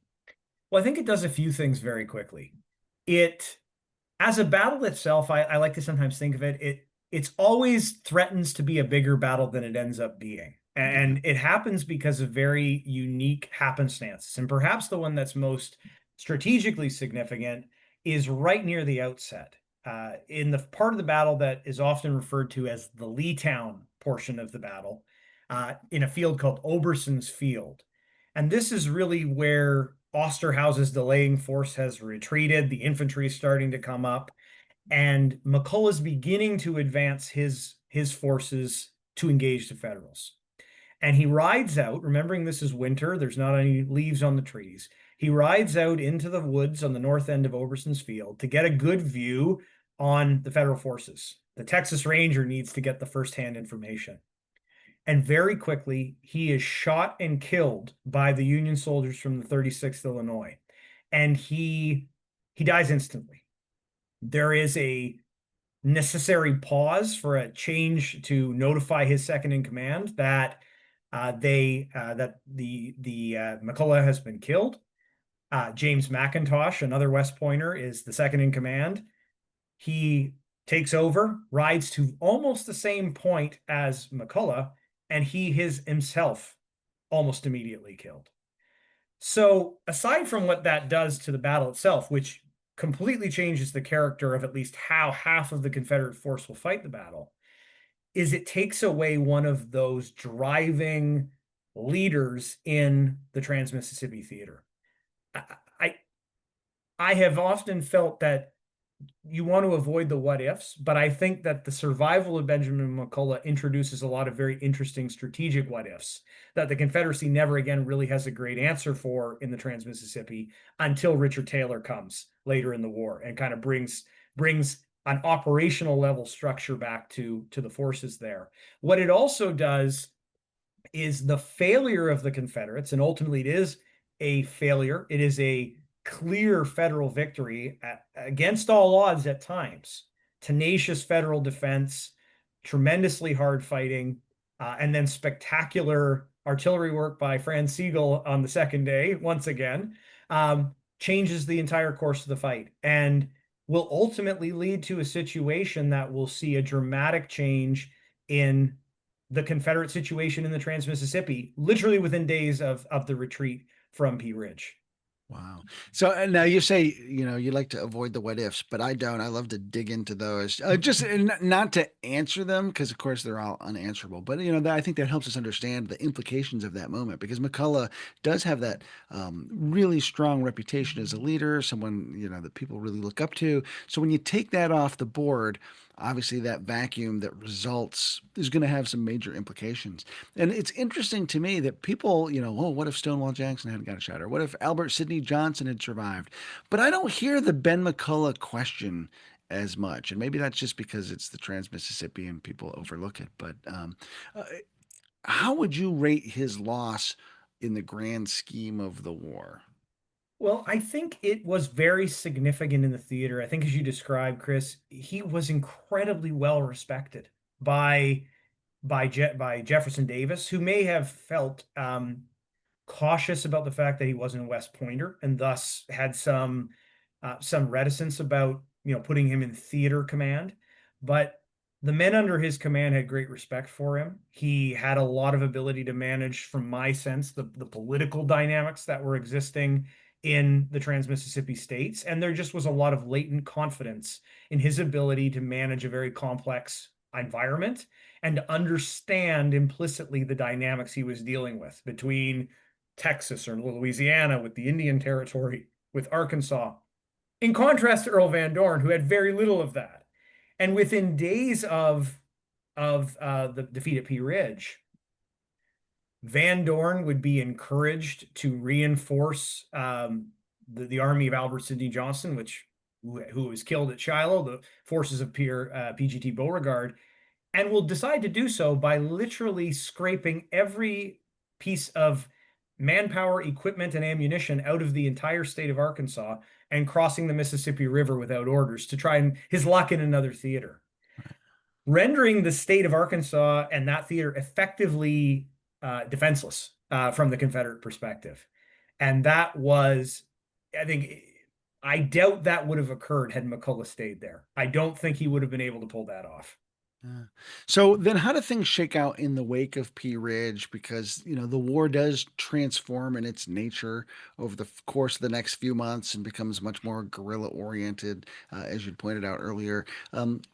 Well, I think it does a few things very quickly. It, as a battle itself, I like to sometimes think of it's always threatens to be a bigger battle than it ends up being. Yeah. And it happens because of very unique happenstances. And perhaps the one that's most strategically significant is right near the outset, in the part of the battle that is often referred to as the Leetown portion of the battle, in a field called Oberson's Field. And this is really where Osterhaus's delaying force has retreated. The infantry is starting to come up, and McCulloch is beginning to advance his forces to engage the Federals. And he rides out, remembering this is winter, there's not any leaves on the trees. He rides out into the woods on the north end of Oberson's Field to get a good view on the Federal forces. The Texas Ranger needs to get the firsthand information. And very quickly, he is shot and killed by the Union soldiers from the 36th Illinois. And he dies instantly. There is a necessary pause for a change to notify his second in command that that the McCulloch has been killed. James McIntosh, another West Pointer, is the second in command. He takes over, rides to almost the same point as McCulloch, and he is himself almost immediately killed. So aside from what that does to the battle itself, which completely changes the character of at least how half of the Confederate force will fight the battle, is it takes away one of those driving leaders in the Trans-Mississippi Theater. I, I I have often felt that you want to avoid the what ifs, but I think that the survival of Benjamin McCullough introduces a lot of very interesting strategic what ifs that the Confederacy never again really has a great answer for in the Trans-Mississippi until Richard Taylor comes later in the war and kind of brings an operational level structure back to the forces there. What it also does is the failure of the Confederates, and ultimately it is a failure. It is a clear federal victory against all odds at times. Tenacious federal defense, tremendously hard fighting, and then spectacular artillery work by Franz Sigel on the second day, once again, changes the entire course of the fight and will ultimately lead to a situation that will see a dramatic change in the Confederate situation in the Trans-Mississippi, literally within days of the retreat from Pea Ridge. Wow. So now you say, you like to avoid the what ifs, but I don't. I love to dig into those. Just not to answer them because, of course, they're all unanswerable. But I think that helps us understand the implications of that moment because McCullough does have that really strong reputation as a leader, someone that people really look up to. So when you take that off the board, obviously that vacuum that results is going to have some major implications. And it's interesting to me that people, oh, what if Stonewall Jackson hadn't got a shot? Or what if Albert Sidney Johnson had survived? But I don't hear the Ben McCullough question as much. And maybe that's just because it's the Trans Mississippi and people overlook it. But uh, how would you rate his loss in the grand scheme of the war? Well, I think it was very significant in the theater. I think, as you described, Chris, he was incredibly well respected by by Jefferson Davis, who may have felt cautious about the fact that he wasn't a West Pointer and thus had some reticence about putting him in theater command. But the men under his command had great respect for him. He had a lot of ability to manage, from my sense, the political dynamics that were existing in the Trans-Mississippi states. And there just was a lot of latent confidence in his ability to manage a very complex environment and to understand implicitly the dynamics he was dealing with between Texas or Louisiana, with the Indian Territory, with Arkansas, in contrast to Earl Van Dorn, who had very little of that. And within days of the defeat at Pea Ridge, Van Dorn would be encouraged to reinforce the army of Albert Sidney Johnston, who was killed at Shiloh, the forces of PGT Beauregard, and will decide to do so by literally scraping every piece of manpower, equipment, and ammunition out of the entire state of Arkansas and crossing the Mississippi River without orders to try and his luck in another theater, rendering the state of Arkansas and that theater effectively defenseless from the Confederate perspective. And that was, I think, I doubt that would have occurred had McCullough stayed there. I don't think he would have been able to pull that off. Yeah. So then how do things shake out in the wake of Pea Ridge? Because, the war does transform in its nature over the course of the next few months and becomes much more guerrilla oriented, as you pointed out earlier.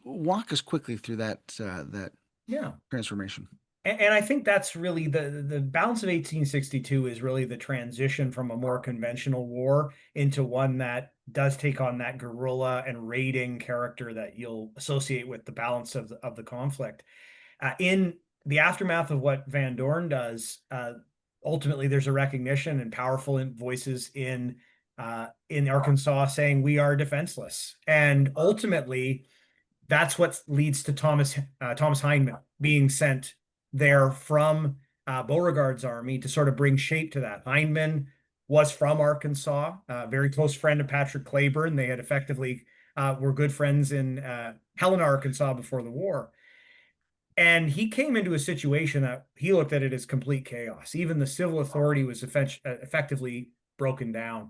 Walk us quickly through that Yeah. transformation. And I think that's really the balance of 1862 is really the transition from a more conventional war into one that does take on that guerrilla and raiding character that you'll associate with the balance of the conflict. In the aftermath of what Van Dorn does, ultimately there's a recognition and powerful voices in Arkansas saying we are defenseless, and ultimately that's what leads to Thomas Hindman being sent there from Beauregard's army to sort of bring shape to that. Hindman was from Arkansas, a very close friend of Patrick Cleburne. They had effectively were good friends in Helena, Arkansas before the war. And he came into a situation that he looked at it as complete chaos. Even the civil authority was effectively broken down,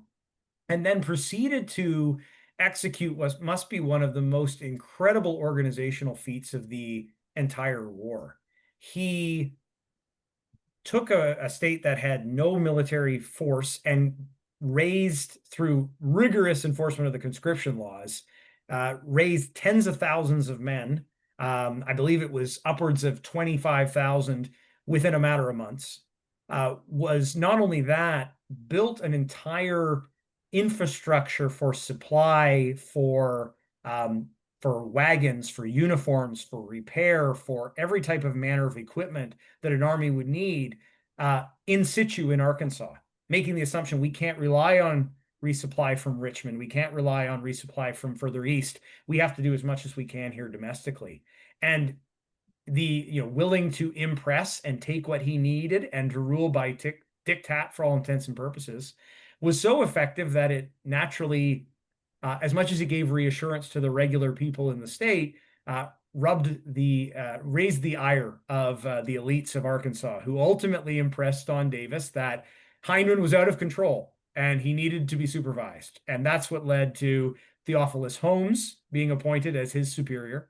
and then proceeded to execute what must be one of the most incredible organizational feats of the entire war. He took a state that had no military force and raised through rigorous enforcement of the conscription laws, raised tens of thousands of men. I believe it was upwards of 25,000 within a matter of months. Was not only that, built an entire infrastructure for supply, for wagons, for uniforms, for repair, for every type of manner of equipment that an army would need in situ in Arkansas, making the assumption we can't rely on resupply from Richmond. We can't rely on resupply from further east. We have to do as much as we can here domestically. And willing to impress and take what he needed and to rule by diktat for all intents and purposes was so effective that it naturally, as much as it gave reassurance to the regular people in the state, raised the ire of the elites of Arkansas, who ultimately impressed on Davis that Hindman was out of control and he needed to be supervised. And that's what led to Theophilus Holmes being appointed as his superior.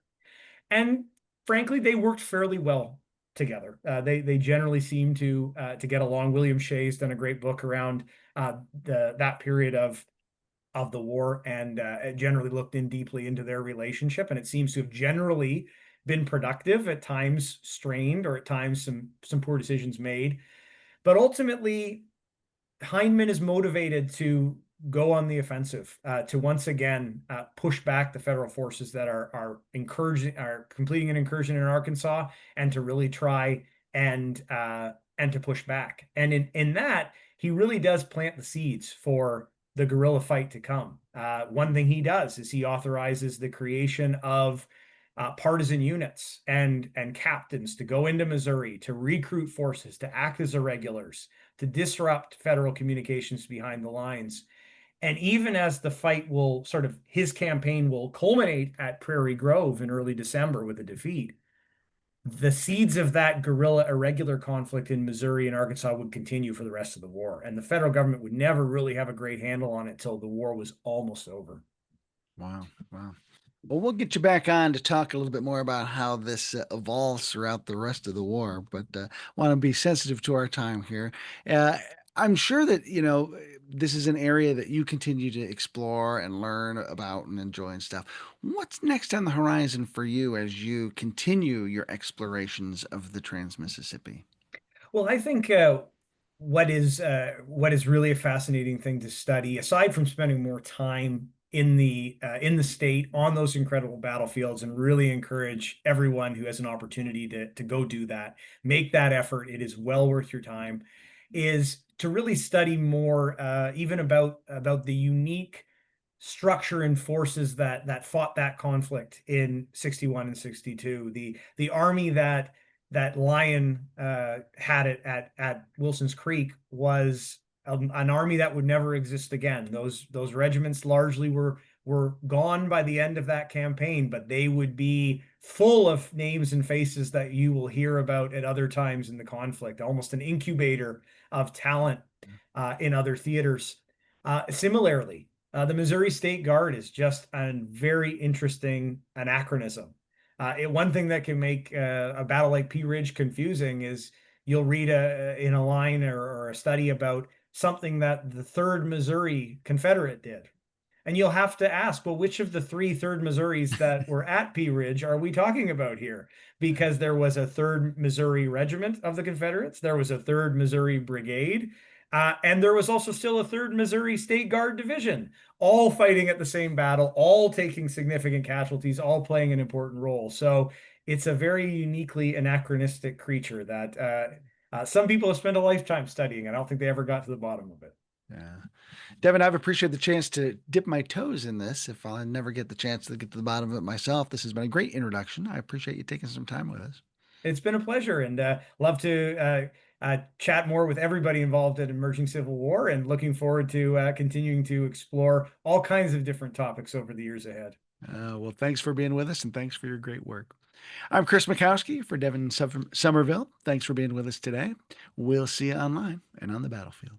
And frankly, they worked fairly well together. They generally seem to get along. William Shea's done a great book around that period of the war, and generally looked in deeply into their relationship, and it seems to have generally been productive, at times strained, or at times some poor decisions made. But ultimately, Hindman is motivated to go on the offensive, to once again push back the federal forces that are completing an incursion in Arkansas, and to really try and to push back. And in that, he really does plant the seeds for the guerrilla fight to come. One thing he does is he authorizes the creation of partisan units and captains to go into Missouri to recruit forces to act as irregulars, to disrupt federal communications behind the lines. And even as the fight will his campaign will culminate at Prairie Grove in early December with a defeat, the seeds of that guerrilla irregular conflict in Missouri and Arkansas would continue for the rest of the war. And the federal government would never really have a great handle on it till the war was almost over. Wow. Wow. Well, we'll get you back on to talk a little bit more about how this evolves throughout the rest of the war, but want to be sensitive to our time here. Uh, I'm sure that, this is an area that you continue to explore and learn about and enjoy and stuff. What's next on the horizon for you as you continue your explorations of the Trans-Mississippi? Well, I think what is really a fascinating thing to study, aside from spending more time in the state on those incredible battlefields, and really encourage everyone who has an opportunity to go do that, make that effort. It is well worth your time. Is to really study more, even about the unique structure and forces that fought that conflict in 61 and 62. The army that Lyon had it at Wilson's Creek was an army that would never exist again. Those regiments largely were gone by the end of that campaign, but they would be full of names and faces that you will hear about at other times in the conflict, almost an incubator of talent in other theaters. Similarly, the Missouri State Guard is just a very interesting anachronism. One thing that can make a battle like Pea Ridge confusing is you'll read in a line or a study about something that the 3rd Missouri Confederate did. And you'll have to ask, well, which of the 3rd Missouris that were at Pea Ridge are we talking about here? Because there was a 3rd Missouri Regiment of the Confederates, there was a 3rd Missouri Brigade, and there was also still a 3rd Missouri State Guard Division, all fighting at the same battle, all taking significant casualties, all playing an important role. So it's a very uniquely anachronistic creature that some people have spent a lifetime studying. I don't think they ever got to the bottom of it. Yeah. Devin, I've appreciated the chance to dip my toes in this. If I never get the chance to get to the bottom of it myself, this has been a great introduction. I appreciate you taking some time with us. It's been a pleasure, and love to chat more with everybody involved in emerging civil war, and looking forward to continuing to explore all kinds of different topics over the years ahead. Well, thanks for being with us and thanks for your great work. I'm Chris Mikowski for Devon Sommerville. Thanks for being with us today. We'll see you online and on the battlefield.